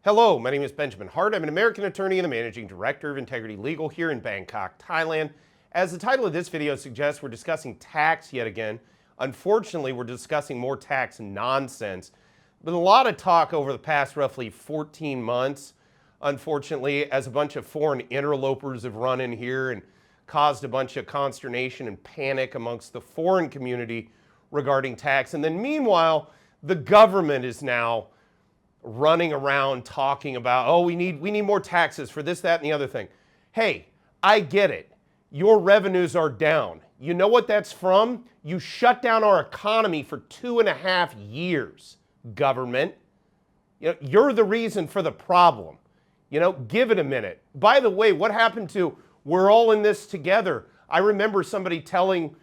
Hello, my name is Benjamin Hart. I'm an American attorney and the managing director of Integrity Legal here in Bangkok, Thailand. As the title of this video suggests, we're discussing tax yet again. Unfortunately, we're discussing more tax nonsense. Been a lot of talk over the past roughly 14 months, unfortunately, as a bunch of foreign interlopers have run in here and caused a bunch of consternation and panic amongst the foreign community regarding tax. And then meanwhile, the government is now running around talking about, oh, we need more taxes for this, that, and the other thing. Hey, I get it. Your revenues are down. You know what that's from? You shut down our economy for 2.5 years, government. You're the reason for the problem. Give it a minute. By the way, what happened to we're all in this together? I remember somebody telling,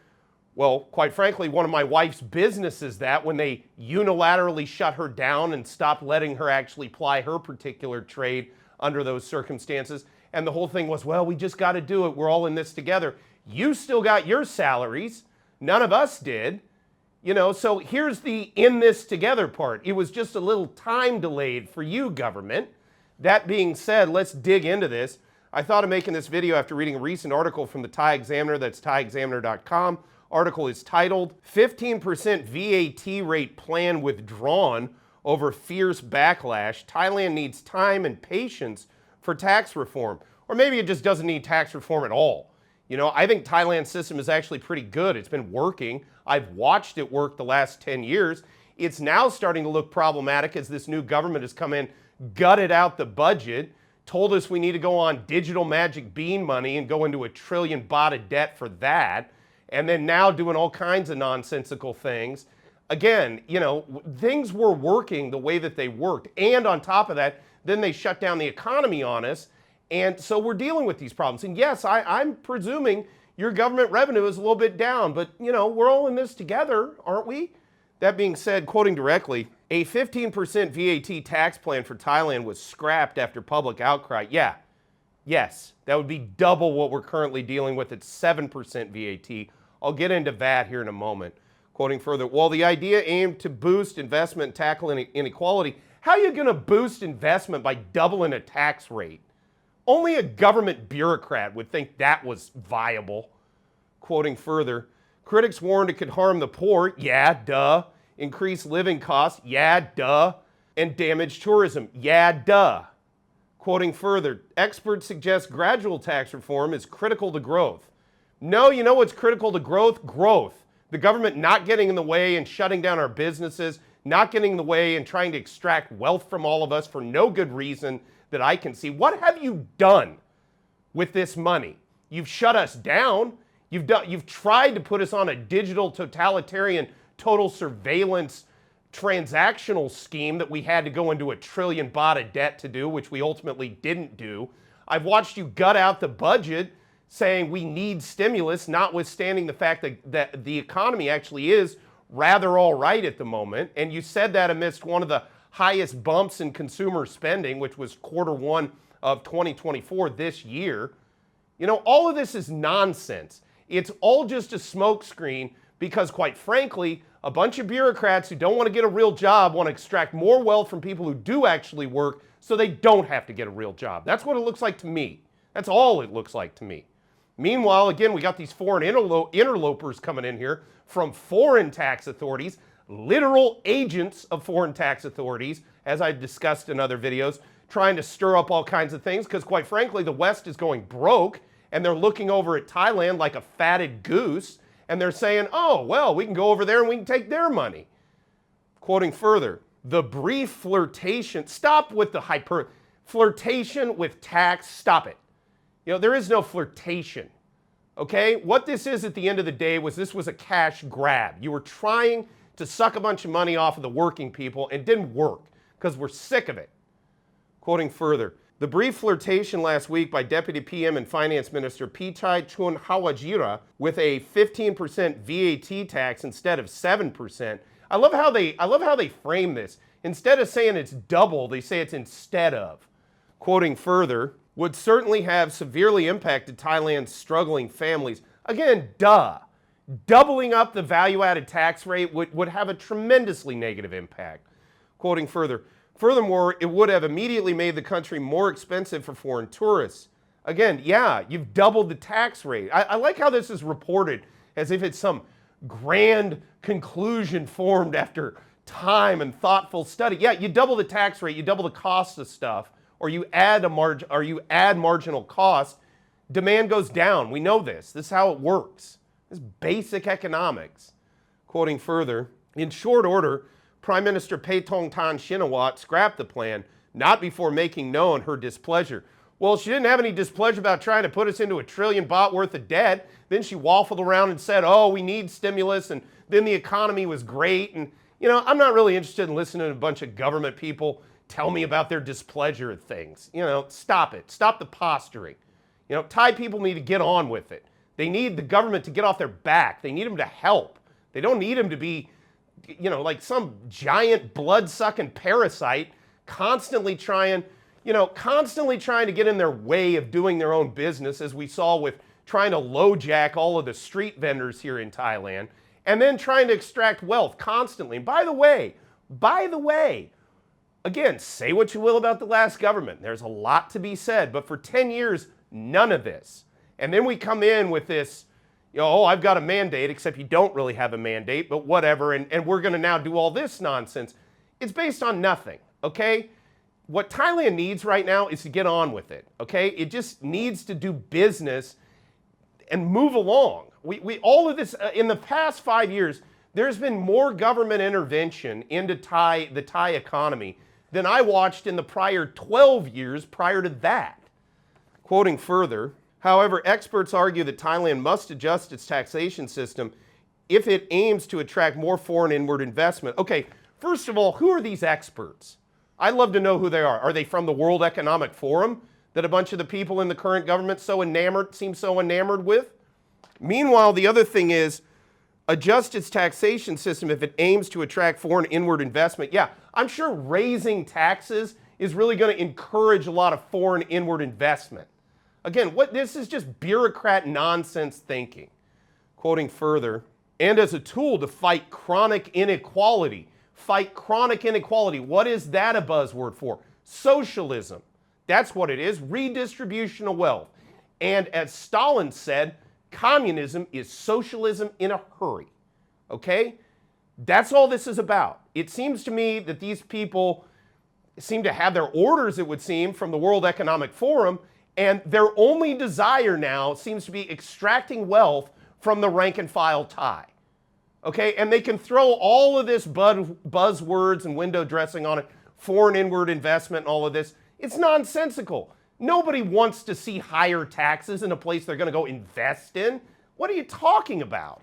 well, quite frankly, one of my wife's businesses that when they unilaterally shut her down and stopped letting her actually ply her particular trade under those circumstances. And the whole thing was, well, we just got to do it. We're all in this together. You still got your salaries. None of us did. So here's the in this together part. It was just a little time delayed for you, government. That being said, let's dig into this. I thought of making this video after reading a recent article from the Thai Examiner. That's thaiexaminer.com. Article is titled, 15% V.A.T. rate plan withdrawn over fierce backlash. Thailand needs time and patience for tax reform. Or maybe it just doesn't need tax reform at all. I think Thailand's system is actually pretty good. It's been working. I've watched it work the last 10 years. It's now starting to look problematic as this new government has come in, gutted out the budget, told us we need to go on digital magic bean money and go into $1 trillion baht of debt for that. And then now doing all kinds of nonsensical things. Again, things were working the way that they worked. And on top of that, then they shut down the economy on us. And so we're dealing with these problems. And yes, I'm presuming your government revenue is a little bit down. But, we're all in this together, aren't we? That being said, quoting directly, a 15% V.A.T. tax plan for Thailand was scrapped after public outcry. Yeah. Yes, that would be double what we're currently dealing with at 7% V.A.T. I'll get into V.A.T. here in a moment. Quoting further, while the idea aimed to boost investment and tackle inequality, how are you going to boost investment by doubling a tax rate? Only a government bureaucrat would think that was viable. Quoting further, critics warned it could harm the poor. Yeah, duh. Increase living costs. Yeah, duh. And damage tourism. Yeah, duh. Quoting further, experts suggest gradual tax reform is critical to growth. No, you know what's critical to growth? Growth. The government not getting in the way and shutting down our businesses, not getting in the way and trying to extract wealth from all of us for no good reason that I can see. What have you done with this money? You've shut us down. You've tried to put us on a digital totalitarian total surveillance transactional scheme that we had to go into $1 trillion baht of debt to do, which we ultimately didn't do. I've watched you gut out the budget saying we need stimulus, notwithstanding the fact that the economy actually is rather all right at the moment. And you said that amidst one of the highest bumps in consumer spending, which was Q1 of 2024 this year. All of this is nonsense. It's all just a smokescreen because, quite frankly, a bunch of bureaucrats who don't want to get a real job want to extract more wealth from people who do actually work so they don't have to get a real job. That's what it looks like to me. That's all it looks like to me. Meanwhile, again, we got these foreign interlopers coming in here from foreign tax authorities, literal agents of foreign tax authorities, as I've discussed in other videos, trying to stir up all kinds of things because, quite frankly, the West is going broke and they're looking over at Thailand like a fatted goose and they're saying, oh, well, we can go over there and we can take their money. Quoting further, the brief flirtation, stop with the flirtation with tax, stop it. There is no flirtation, okay? What this is at the end of the day was this was a cash grab. You were trying to suck a bunch of money off of the working people and it didn't work because we're sick of it. Quoting further, the brief flirtation last week by Deputy PM and Finance Minister Pichai Chunhawajira with a 15% V.A.T. tax instead of 7%. I love how they frame this. Instead of saying it's double, they say it's instead of. Quoting further, would certainly have severely impacted Thailand's struggling families. Again, duh. Doubling up the value-added tax rate would have a tremendously negative impact. Quoting further, Furthermore, it would have immediately made the country more expensive for foreign tourists. Again, yeah, you've doubled the tax rate. I like how this is reported as if it's some grand conclusion formed after time and thoughtful study. Yeah, you double the tax rate, you double the cost of stuff, or you add marginal cost, demand goes down. We know this. This is how it works. This is basic economics. Quoting further, in short order, Prime Minister Paetongtarn Shinawatra scrapped the plan, not before making known her displeasure. Well, she didn't have any displeasure about trying to put us into $1 trillion baht worth of debt. Then she waffled around and said, oh, we need stimulus, and then the economy was great. And, I'm not really interested in listening to a bunch of government people tell me about their displeasure at things. Stop it. Stop the posturing. Thai people need to get on with it. They need the government to get off their back. They need them to help. They don't need them to be, like some giant blood-sucking parasite constantly trying to get in their way of doing their own business, as we saw with trying to LoJack all of the street vendors here in Thailand, and then trying to extract wealth constantly. And by the way, again, say what you will about the last government. There's a lot to be said, but for 10 years, none of this. And then we come in with this, oh, I've got a mandate, except you don't really have a mandate, but whatever, and we're going to now do all this nonsense. It's based on nothing, okay? What Thailand needs right now is to get on with it, okay? It just needs to do business and move along. All of this, in the past 5 years, there's been more government intervention into the Thai economy than I watched in the prior 12 years prior to that. Quoting further, however, experts argue that Thailand must adjust its taxation system if it aims to attract more foreign inward investment. Okay, first of all, who are these experts? I'd love to know who they are. Are they from the World Economic Forum that a bunch of the people in the current government seem so enamored with? Meanwhile, the other thing is, adjust its taxation system if it aims to attract foreign inward investment. Yeah, I'm sure raising taxes is really going to encourage a lot of foreign inward investment. Again, this is just bureaucrat nonsense thinking. Quoting further, and as a tool to fight chronic inequality. Fight chronic inequality. What is that a buzzword for? Socialism. That's what it is. Redistribution of wealth. And as Stalin said, communism is socialism in a hurry. Okay? That's all this is about. It seems to me that these people seem to have their orders, it would seem, from the World Economic Forum, and their only desire now seems to be extracting wealth from the rank and file Thai. Okay, and they can throw all of this buzzwords and window dressing on it, foreign inward investment and all of this. It's nonsensical. Nobody wants to see higher taxes in a place they're going to go invest in. What are you talking about?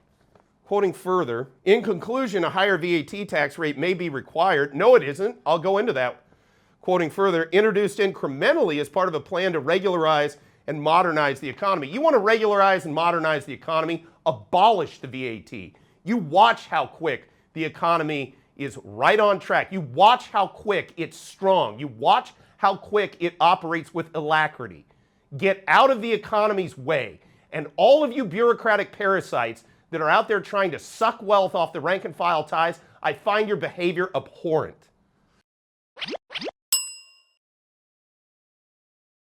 Quoting further, in conclusion, a higher V.A.T. tax rate may be required. No, it isn't. I'll go into that. Quoting further, introduced incrementally as part of a plan to regularize and modernize the economy. You want to regularize and modernize the economy? Abolish the V.A.T. You watch how quick the economy is right on track. You watch how quick it's strong. You watch how quick it operates with alacrity. Get out of the economy's way. And all of you bureaucratic parasites that are out there trying to suck wealth off the rank and file Thais, I find your behavior abhorrent.